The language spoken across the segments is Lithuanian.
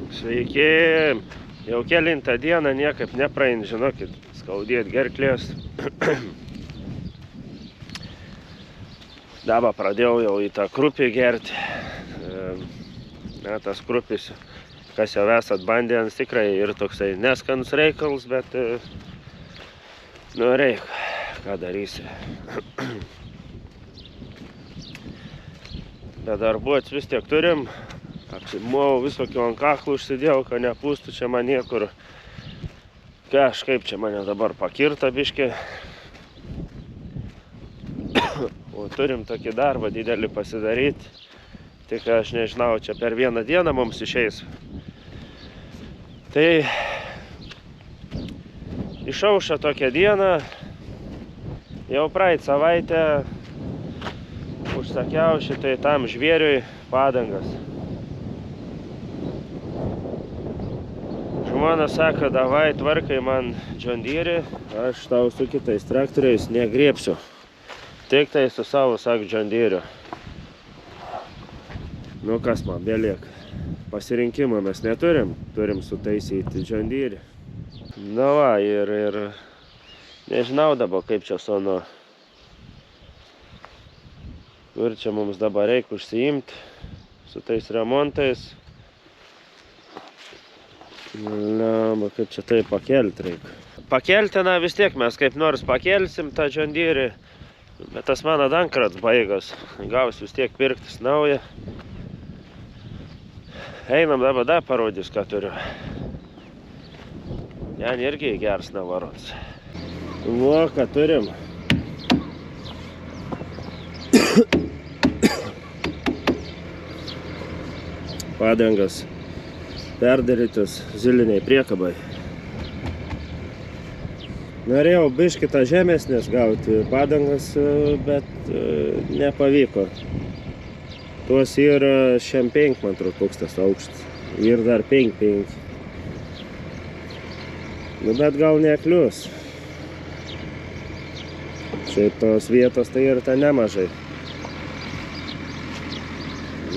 Sveiki, jau kelintą dieną niekaip nepraein, žinokit, skaudėt gerklės. Dabar pradėjau jau į tą krupį gerti. Tas krupis, kas jau esat bandęs, tikrai ir toksai neskanus reikalas, bet nu reik, ką darysi. Bet darbuotis vis tiek turim. Apsimojau visokių ant kaklų užsidėjau, kad nepūstų čia man niekur. Kažkaip čia mane dabar pakirta biškį. O turim tokį darbą didelį pasidaryti. Tik aš nežinau, čia per vieną dieną mums išeis. Tai išaušo tokią dieną. Jau praeit savaitę užsakiau šitai tam žvėriui padangas. Žmona sako, davai tvarkai man John Deere, aš tau su kitais traktoriais negriepsiu. Tik tai su savo, sako, John Deere. Nu kas man belieka? Pasirinkimą mes neturim, turim sutaisyti John Deere. Nu va, ir nežinau dabar kaip čia sono. Kur čia mums dabar reikia užsiimti su tais remontais. Na, kaip čia tai pakelti reikia. Pakelti, na vis tiek mes kaip nors pakelsim tą John Deere, bet tas mano dankrats baigas. Gaus vis tiek pirktis naują. Einam dabar dar parodys, ką turiu. Jan irgi geras navarots. Nu, ką turim. Padangas perdarytas ziliniai priekabai. Norėjau biškį tą žemesnės gauti padangas, bet nepavyko. Tuos yra 5, man atrodo, tūkstas aukštas. Ir dar 5. Nu, bet gal neklius. Šiaip tos vietos tai ir ta nemažai.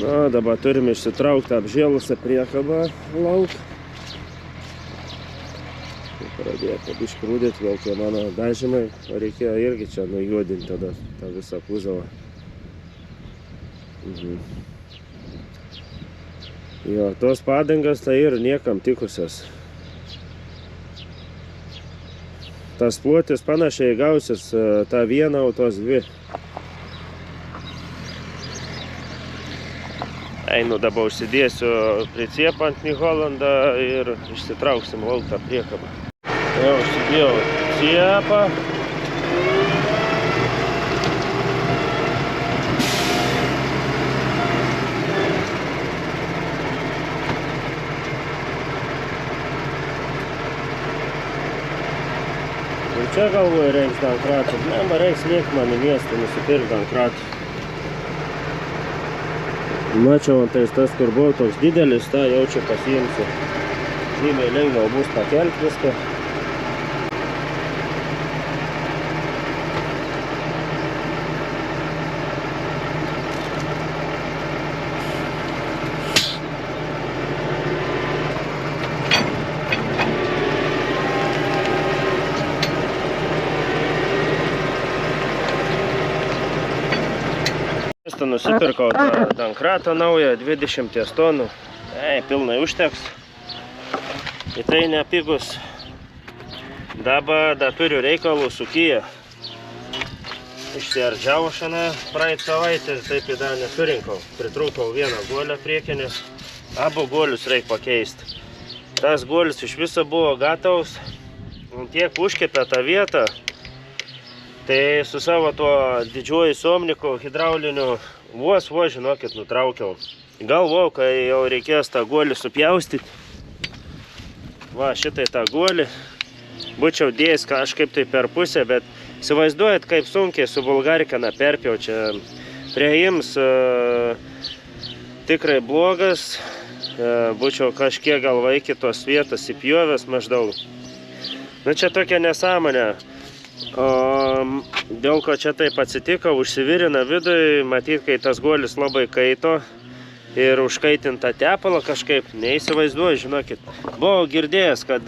Nu, dabar turim išsitraukti apžėlusią priekabą lauk. Pradėti biškį rūdėti, vėl tie mano dažymai. O reikėjo irgi čia nujuodinti tada tą visą kuzovą. Jo, tos padangas tai ir niekam tikusios. Tas plotis panašiai gausis tą vieną, o tos 2. Einu dabar užsidėsiu priciepą ant New Hollandą ir išsitrauksim lauk tą priekabą. Jau užsidėjau ciepą. Ir čia galvoju reiks dankratą. Nema reiks liek man į miestą nusipirkt dankratą. Mačiau antais tas, kur buvo toks didelis, tą jaučiu pasiimsiu. Žymiai lengviau bus pakelti viską. Nusipirkau dankratą naują, 20 tonų. Pilnai užteks. Ir tai nepigus. Dabar turiu reikalų su Kia. Išsiardžiau šiandien praeit savaitę, taip į dar nesurinkau. Pritrūkau vieną guolę priekinį. Abu guolius reikia pakeisti. Tas guolis iš viso buvo gatavs. Tiek užkepė tą vietą. Tai su savo tuo didžiuoju somniku hidrauliniu vos, žinokit, nutraukiau. Galvojau, kai jau reikės tą guolį supjaustyti. Va, šitai tą guolį. Būčiau dėjęs kažkaip tai per pusę, bet įsivaizduojat, kaip sunkiai su bulgarkena perpjau. Čia prieims tikrai blogas. Būčiau kažkiek galva iki tos vietos įpjovęs maždaug. Nu, čia tokia nesąmonė. Dėl ko čia taip atsitiko, užsivirina vidui, matyt, kai tas guolis labai kaito, ir užkaitintą tepalą kažkaip, neįsivaizduoju, žinokit. Buvau girdėjęs, kad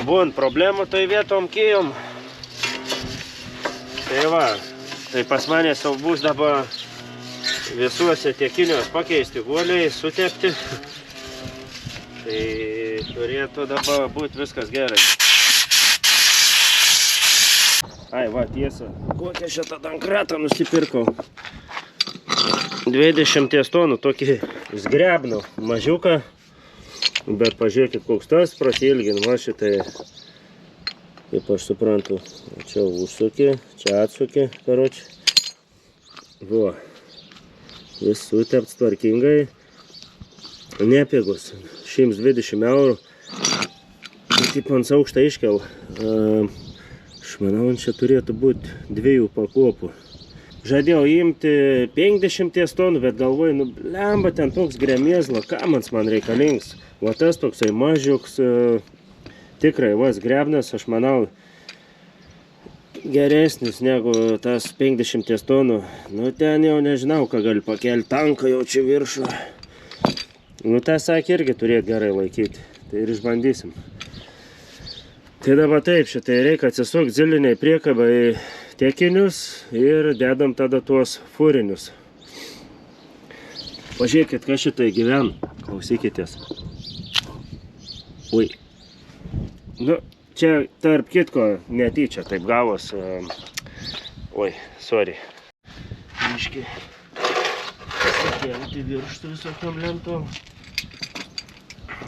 būtent problemų toj vietom kijom. Tai va, tai pas mane sau bus dabar visuose tiekiniuos pakeisti guoliai, sutepti. Tai turėtų dabar būti viskas gerai. Ai, va, tiesa. Kokią šitą dankratą nusipirkau. 20 tonų, tokį zgrebnų mažiuką. Bet pažiūrėkit, koks tas prasilginimas šitai. Kaip aš suprantu. Čia užsuki, čia atsuki, karoči. Va. Vis sutepts tvarkingai. Nepigus. 120 eurų. Taip ant aukštą iškel. Aš manau, čia turėtų būti 2 pakopų. Žadėjau imti 50 tonų, bet galvoju, nu blemba, ten toks gremėzla, kamans man reikalings. Va tas toksai mažiuks, tikrai vas grebnas, aš manau, geresnis negu tas 50 tonų. Nu ten jau nežinau, ką gali pakelti, tanką jau čia viršų. Nu tą sakė irgi turėtų gerai laikyti, tai ir išbandysim. Tai dabar taip, šitai reikia atsisukti ziliniai priekabą į tiekinius ir dedam tada tuos fūrinius. Pažiūrėkit, kas šitai gyven, klausykitės. Ui. Nu, čia tarp kitko netyčia taip gavos. Oi, sorry. Miški. Pasikelti virštų visokiom lentom.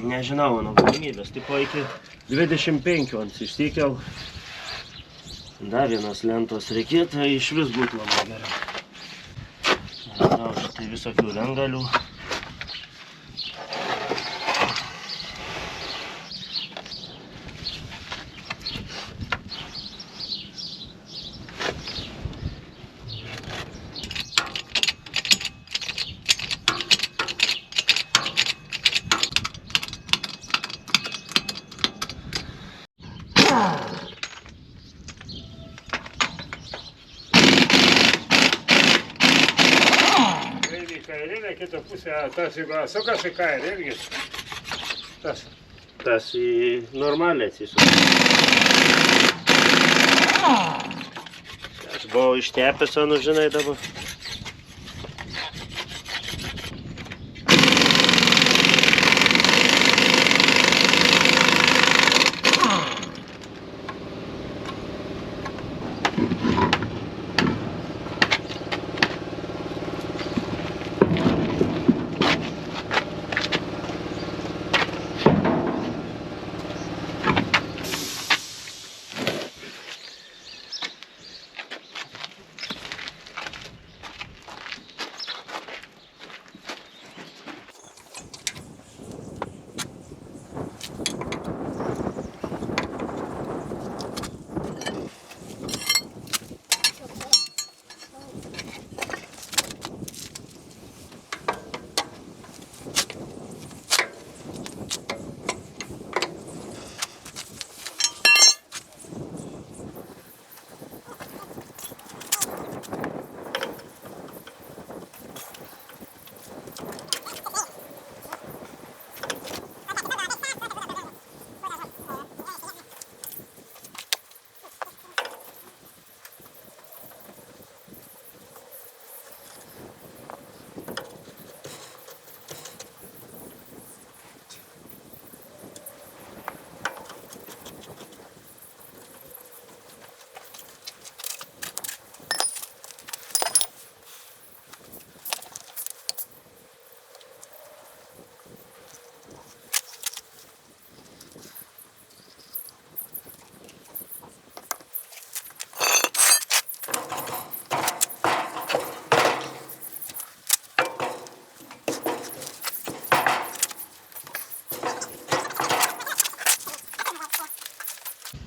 Nežinau, mano galimybės, tipo iki 25 ant išsikel. Dar vienas lentos reikėtų, iš vis būtų labai gerai. Nežinau, šitai visokių lengalių. Kairėlė, kitą pusę, tas jeigu sukas į kairę irgi. Tas į normaliai atsisuka. Aš buvau ištepęs, nu žinai dabar.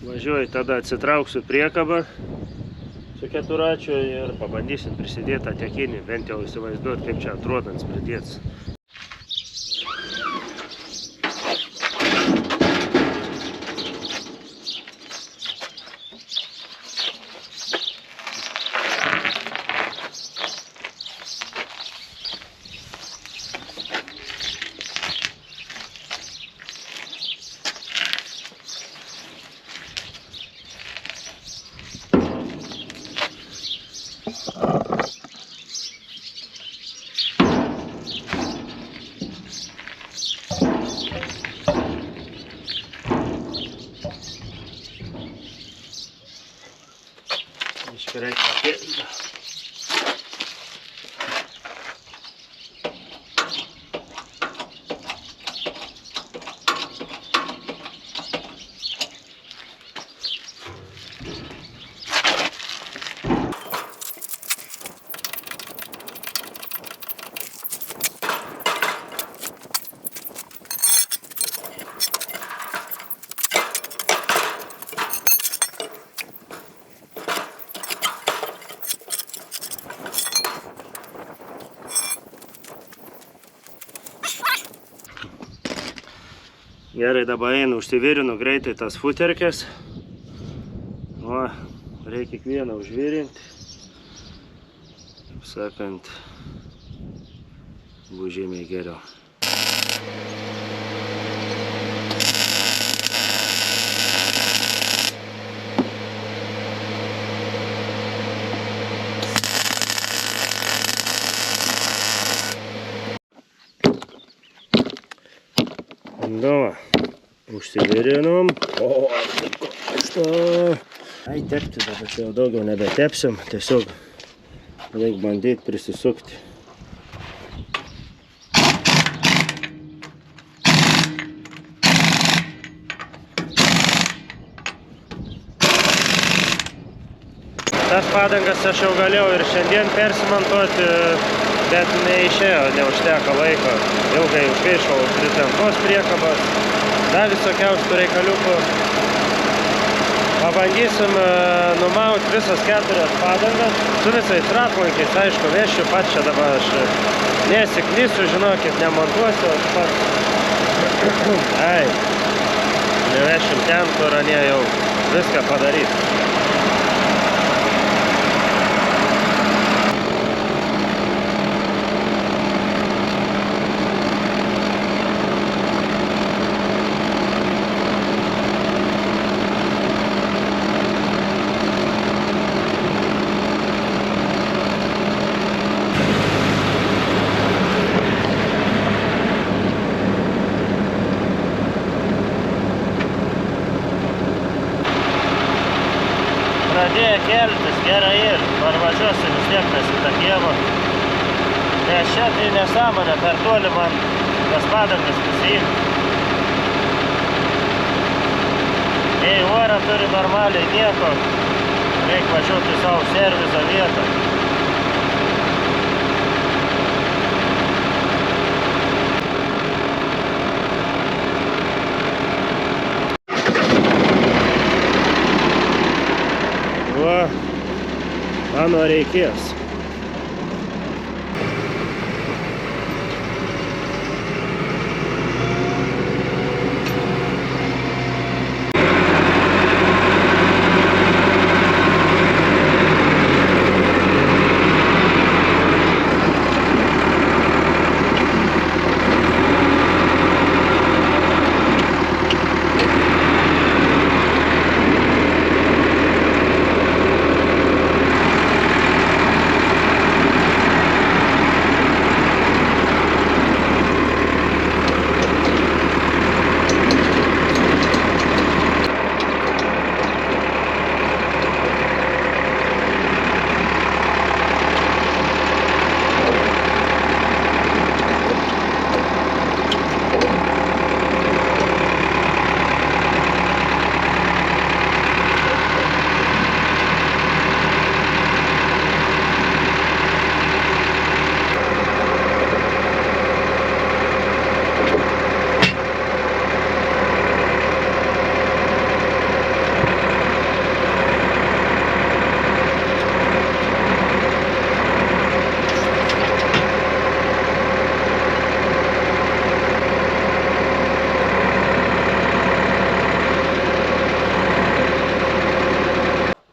Važiuoju, tada atsitrauksiu priekabą su keturačiu ir pabandysim prisidėti tą tiekinį, bent jau įsivaizduoti, kaip čia atrodant pridėts. Gerai, dabar einu užsivirinu greitai tas futerkės. O, reikia kiekvieną užvirinti. Kaip sakant, bus žymiai geriau. Doma, užsivirinom. O, šito. Ai, tepti dabar čia jau daugiau nebetepsim. Tiesiog reikia bandyti prisisukti. Tas padangas aš jau galėjau ir šiandien persimontuoti, bet neišėjo, neužteko laiko. Ilgai užkaišau pritempos priekabas, dar visokiausių reikaliukų. Pabandysim numauti visas 4 padangas su visais ratlankiais. Aišku, vešiu pats čia dabar aš nesiklysiu, žinokit, nemontuosiu aš pats. Ai, nevešim ten, kur anie jau viską padarys. Pradėjo keltis, gerai ir parvažiuosim vis tiek mes į tą Kijevą. Nes čia tai nesąmonė, per toli man tas padangas pasiimti. Jei orą turi normaliai nieko, reikia važiuoti į savo serviso vietą. Mano reikės.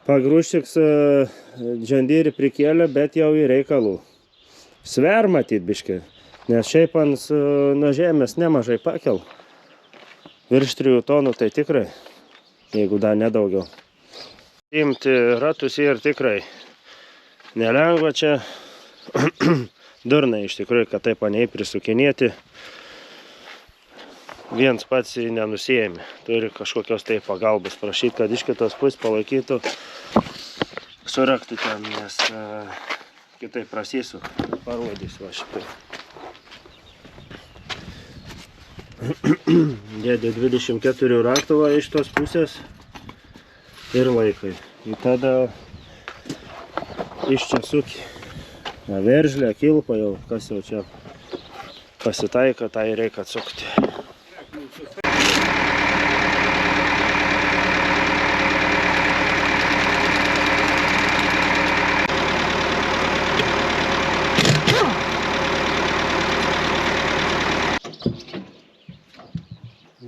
Pagruščiks džandyrį prikėlė, bet jau į reikalų. Sver matyt biškį, nes šiaip nuo žemės nemažai pakel. Virš 3 tonų tai tikrai, jeigu dar nedaugiau. Imti ratus ir tikrai nelengva čia. Durna iš tikrųjų, kad taip anei prisukinėti. Viens pats nenusėjami. Turi kažkokios tai pagalbos prašyti, kad iš kitos pusės palaikytų. Surakti ten, nes kitaip prasysiu. Parodysiu va šitai. Dėdė 24 raktuvą iš tos pusės ir laikai. Ir tada iš čia suki. Veržlė, kilpa jau, kas jau čia pasitaiko, tai reikia atsukti.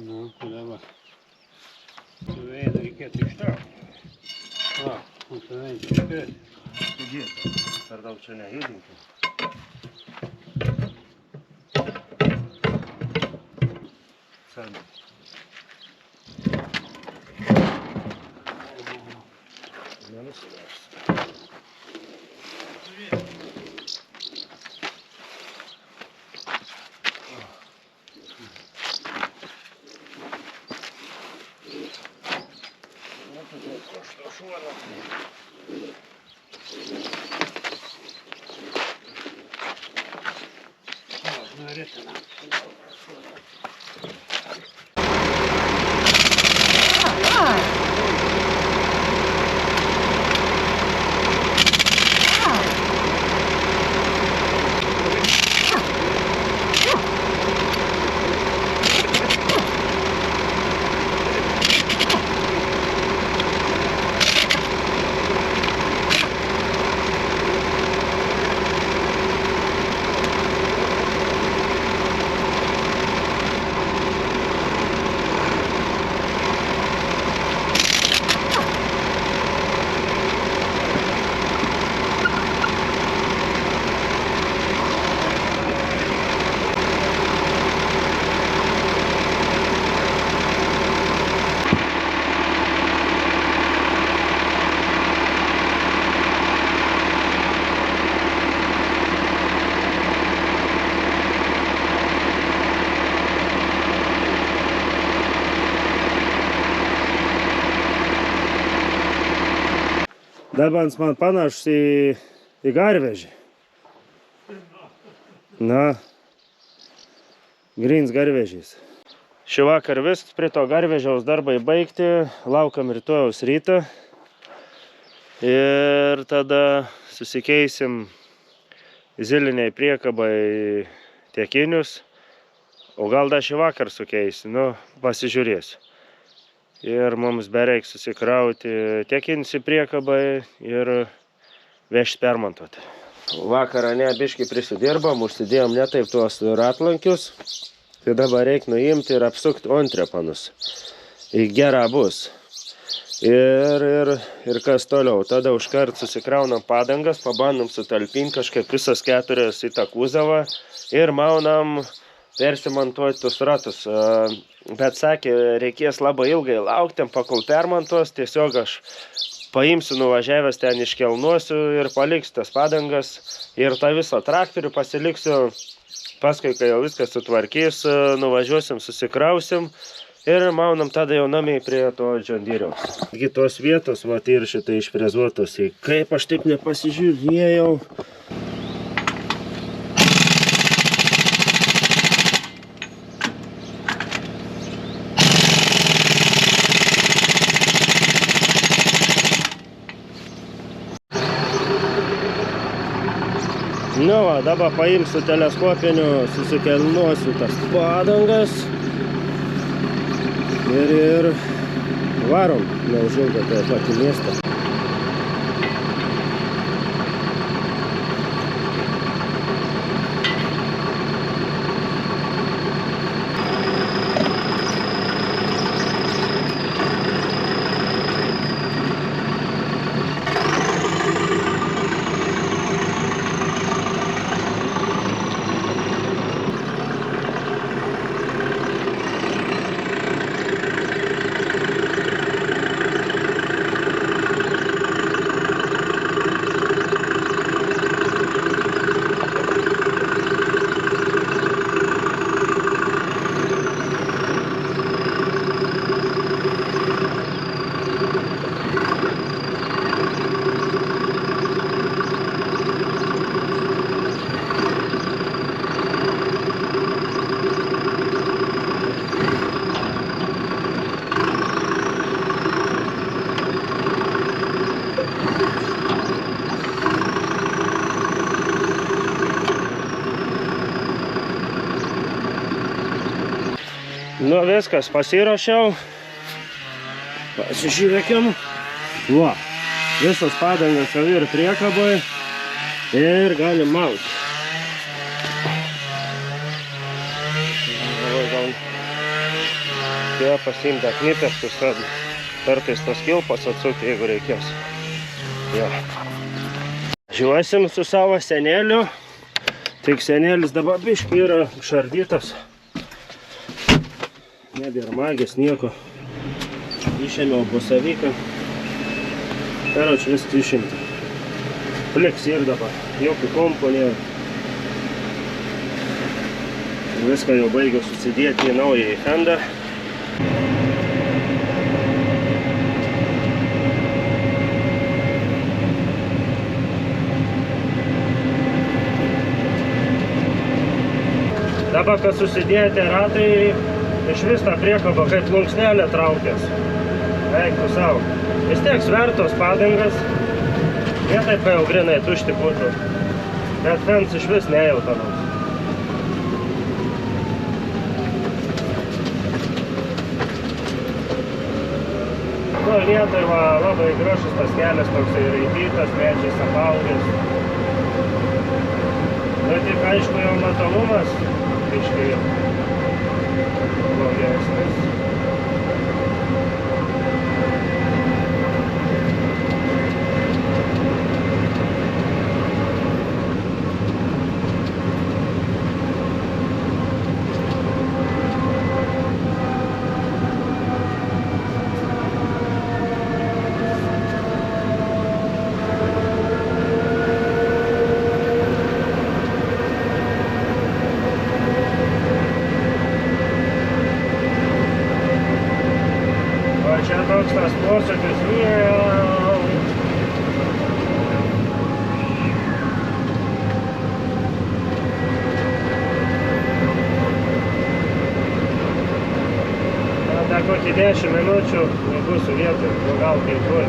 Nu, tada va. Su veidu reikėtų ištraukti. Va, mūsų veidu išpėti. Sudėti, per daug čia nejudinkim. Sėdė. Nenusiversi. Dabans man panašus į garvežį. Na, grins garvežys. Šį vakar vis prie to garvežiaus darbai baigti, laukam rytojaus rytą. Ir tada susikeisim ziliniai priekabai tiekinius, o gal dar šį vakar sukeisi, nu, pasižiūrėsiu. Ir mums bereik susikrauti tiekinius į priekabai ir vežti permontuoti. Vakarą biškį prisidirbam, užsidėjom ne taip tuos ratlankius. Tai dabar reik nuimti ir apsukti ontrepanus. Į gerą bus. Ir kas toliau. Tada užkart susikraunam padangas, pabandom sutalpinti kažkaip visas 4 į tą kuzavą ir maunam persimontuoti tus ratus. Bet sakė, reikės labai ilgai laukti, pakol permontuos, tiesiog aš paimsiu nuvažiavęs ten iškelnuosiu ir paliksiu tas padangas ir tą visą traktorių pasiliksiu, paskui, kai jau viskas sutvarkys, nuvažiuosim, susikrausim ir maunam tada jau namiai prie to džondyriaus. Taigi tos vietos, va, ir šitai išfrezuotos, kaip aš taip nepasižiūrėjau. Nu va, dabar paimsiu teleskopiniu, susikelnuosiu tas padangas ir varom, neužilgo tai pat į miestą. Nu viskas, pasiruošiau. Pasižiūrėkim. Va, visas padangas jau ir priekabai ir galim mauti. reikėjo pasiimti akniperštus, kad kartais tos kilpos atsukti, jeigu reikės. Jo. Žiūrėsim su savo seneliu. Tik senelis dabar biškai yra šardytas. Nebėra magės, nieko. Išėmiau busavyką. Karoči, viską išimti. Pliks ir dabar. Jokių kompų nėra. Viską jau baigiau susidėti į naują į fendą. Dabar, kad susidėti ratai, iš vis tą priekabą kaip plunksnelė traukės. Eik tu savo. Vis tiek svertos padangas. Jie taip jau grinai tušti būtų. Bet fens iš vis nejauta mums. Tuo vietoj va, labai gražus tas kelias toksai raitytas, medžiais apaugęs. Bet tik aišku jau matomumas biškai blogesnis. Čia toks tas posūkis. Dar kokį 10 minučių nebūsiu vietoj, gal kaip turi.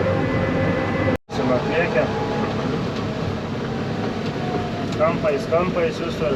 Būsim atliekę. Kampais visur.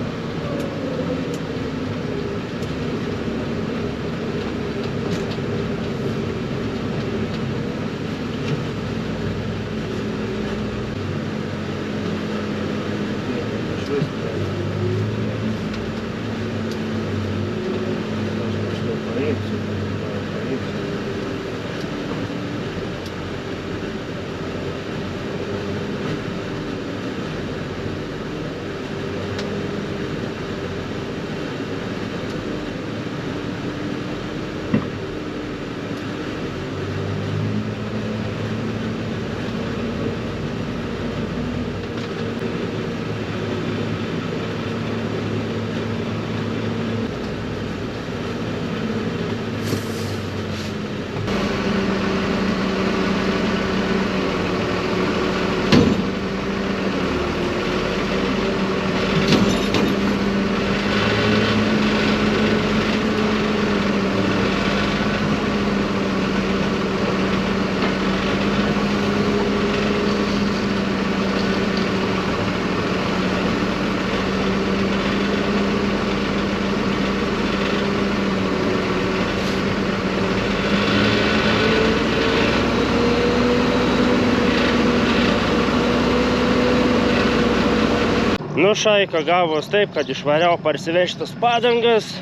Nu, šaika gavos taip, kad išvariau parsivežtas padangas,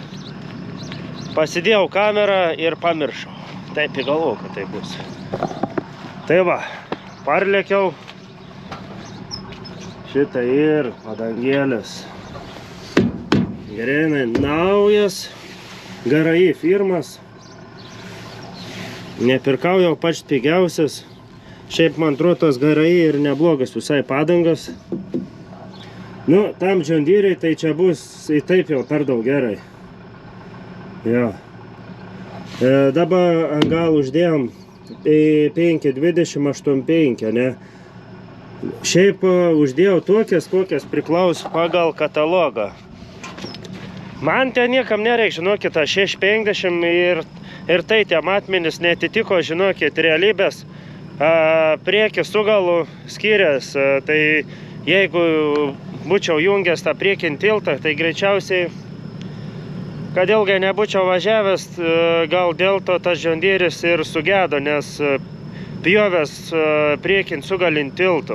pasidėjau kamerą ir pamiršau. Taip įgalvojau, kad tai bus. Tai va, parlėkiau šitą ir padangėlės. Gerinai naujas, GRI firmas. Nepirkau jau pats pigiausias. Šiaip man atrodo tos GRI ir neblogas visai padangas. Nu, tam John Deere tai čia bus į taip jau per daug gerai. Jo. Dabar ant gal uždėjom 5,20,85, ne? Šiaip uždėjau tokias, kokias priklauso pagal katalogą. Man ten niekam nereik, žinokit, 6,50 ir tai tie matmenys netitiko, žinokit, realybės. Priekis su galu skirias, tai jeigu būčiau jungęs tą priekinį tiltą, tai greičiausiai, kad ilgai nebūčiau važiavęs, gal dėl to tas John Deere'is ir sugedo, nes pjovęs priekinį sugalint tiltų.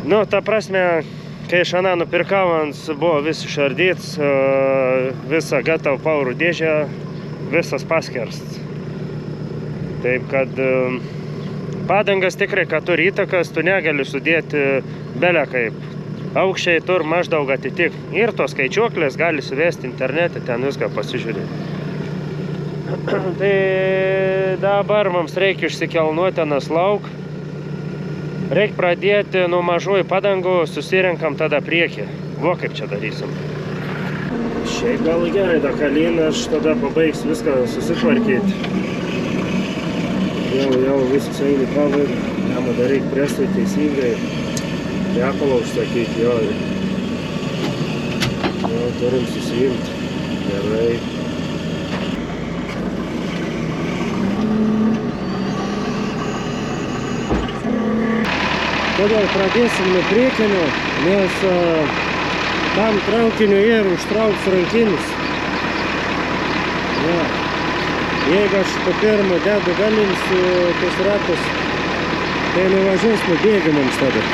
Nu, ta prasme, kai iš aną nupirkau, buvo vis išardyts, visą gatavą paurų dėžę visas paskerstas. Taip, kad padangas tikrai, kad turi įtakas, tu negali sudėti belę kaip. Aukščiai tur maždaug atitik. Ir tos skaičiuoklės gali suvesti internete, ten viską pasižiūrėti. Tai dabar mums reikia išsikelnuotenas lauk. Reikia pradėti nuo mažųjų padangų, susirenkam tada priekį. Vo kaip čia darysim. Šiaip gal gerai, da kalina, aš tada pabaigsiu viską susitvarkyti. Jau viskas eini pabaigą. Jam dar reikia prestui teisingai. Tepalą užsakyti, jo. Jau turim susiimti. Gerai. Todėl pradėsim nuo priekinio, nes tam traukiniu ir užtrauks rankinis. Ja. Jeigu aš po pirmo dedu galinsiu tos ratus, tai nuvažiuos nubėgimams tada.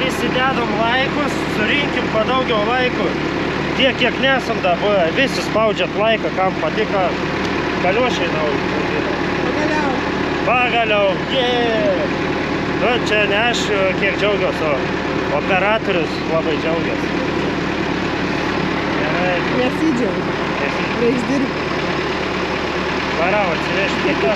Visi dedam laikus, surinkim kuo daugiau laikų. Tiek, kiek nesam dabar, visi spaudžiat laiką, kam patiko. Kaliošiai daug. Pagaliau. Nu, čia ne aš kiek džiaugiuosi, o operatorius labai džiaugiasi. Gerai. Nesidžiaugiu. Reiks dirbti. Varau, atsivežti kitą.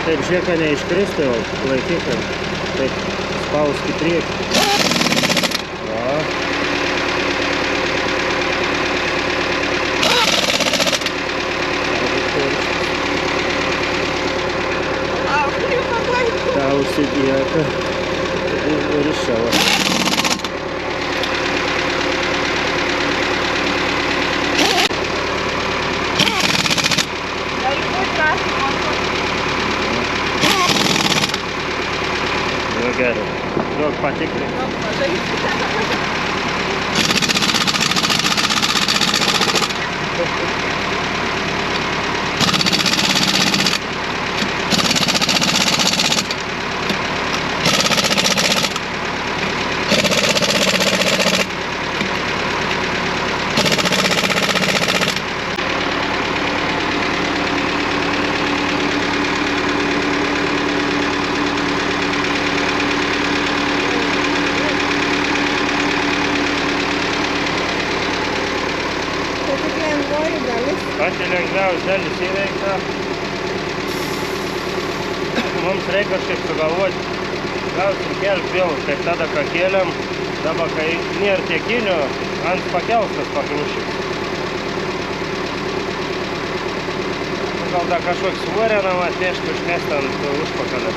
Taip, žiūrėk, kad neiškristų jau, laikyk, taip spausk į priekį. Va. Ta užsidėta ir iššavo. Nu gerai, duok patikrink. Pati lengviausia dalis įveikta. Mums reikia kažkaip sugalvoti. Gausim kelt vėl, kaip tada, ką kėlėm. Dabar, kai nėra tiekinių, ant pakelstas pakrušys. Gal dar kažkoks svorė nam atnešti, užmest ant užpakalio.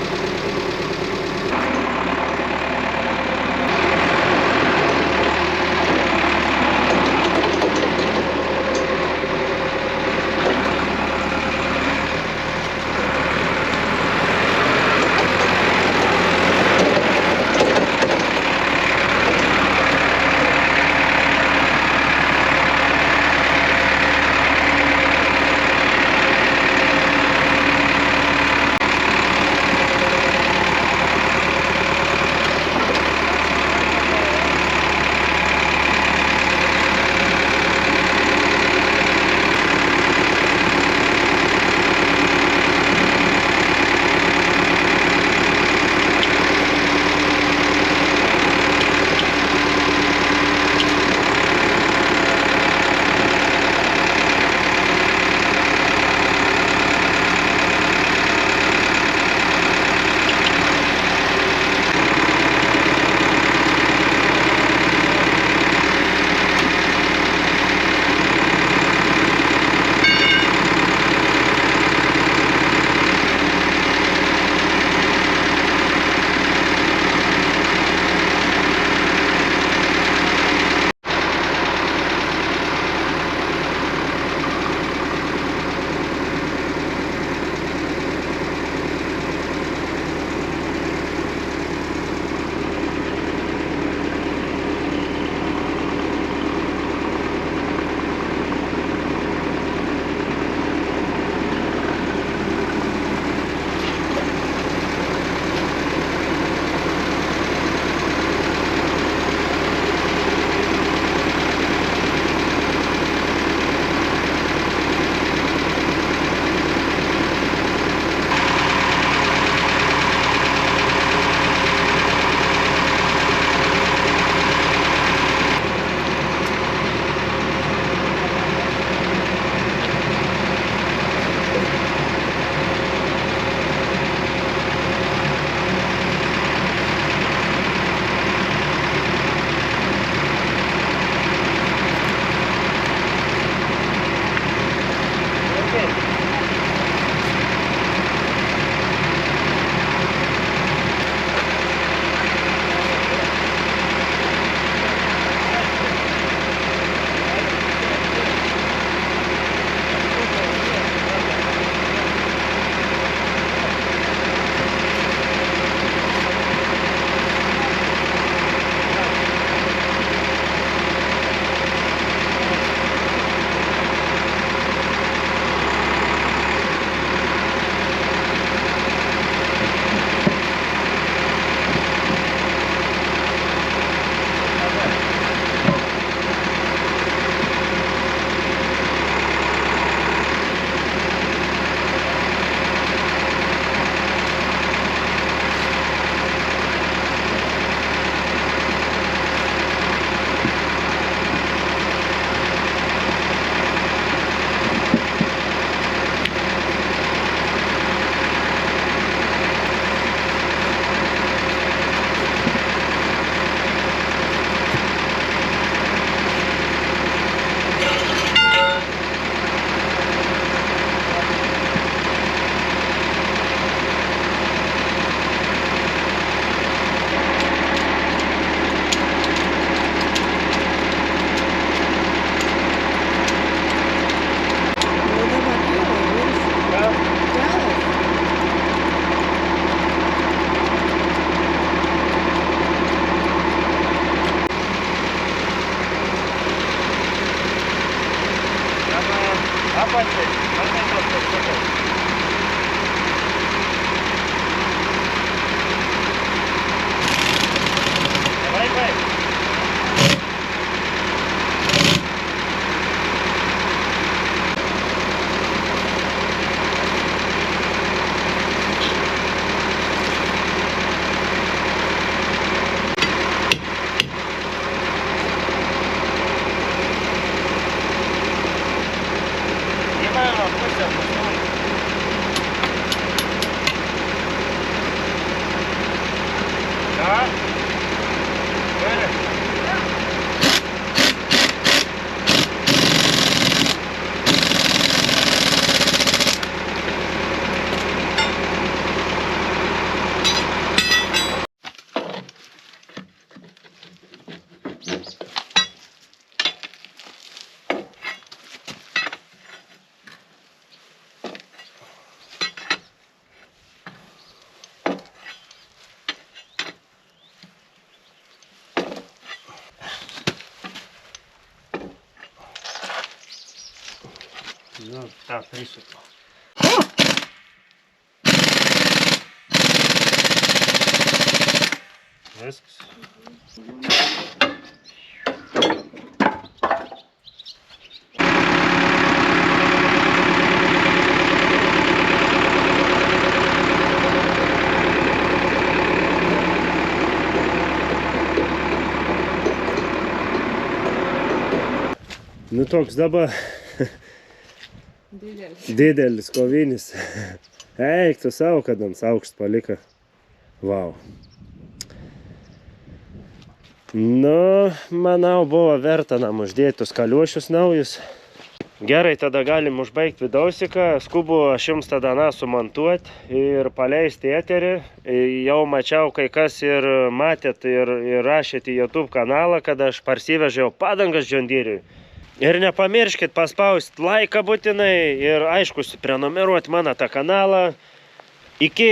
Apačiai, matai tos kažkokios. Vaikai. Įvairo pusę nustumti. Ką? Gerai. Nu, tą prisupu. Viskas. Nu toks dabar didelis kovinis. Eik, tu savo, kad ant aukšt palika. Vau. Nu, manau, buvo verta nam uždėti tus kaliošius naujus. Gerai, tada galim užbaigti vidausiką. Skubu aš jums tada sumontuoti ir paleisti eterį. Jau mačiau, kai kas ir matėt ir rašėt į YouTube kanalą, kad aš parsivežiau padangas John Deere'ui. Ir nepamirškit paspausti laiką būtinai ir aišku, prenumeruoti mano tą kanalą. Iki!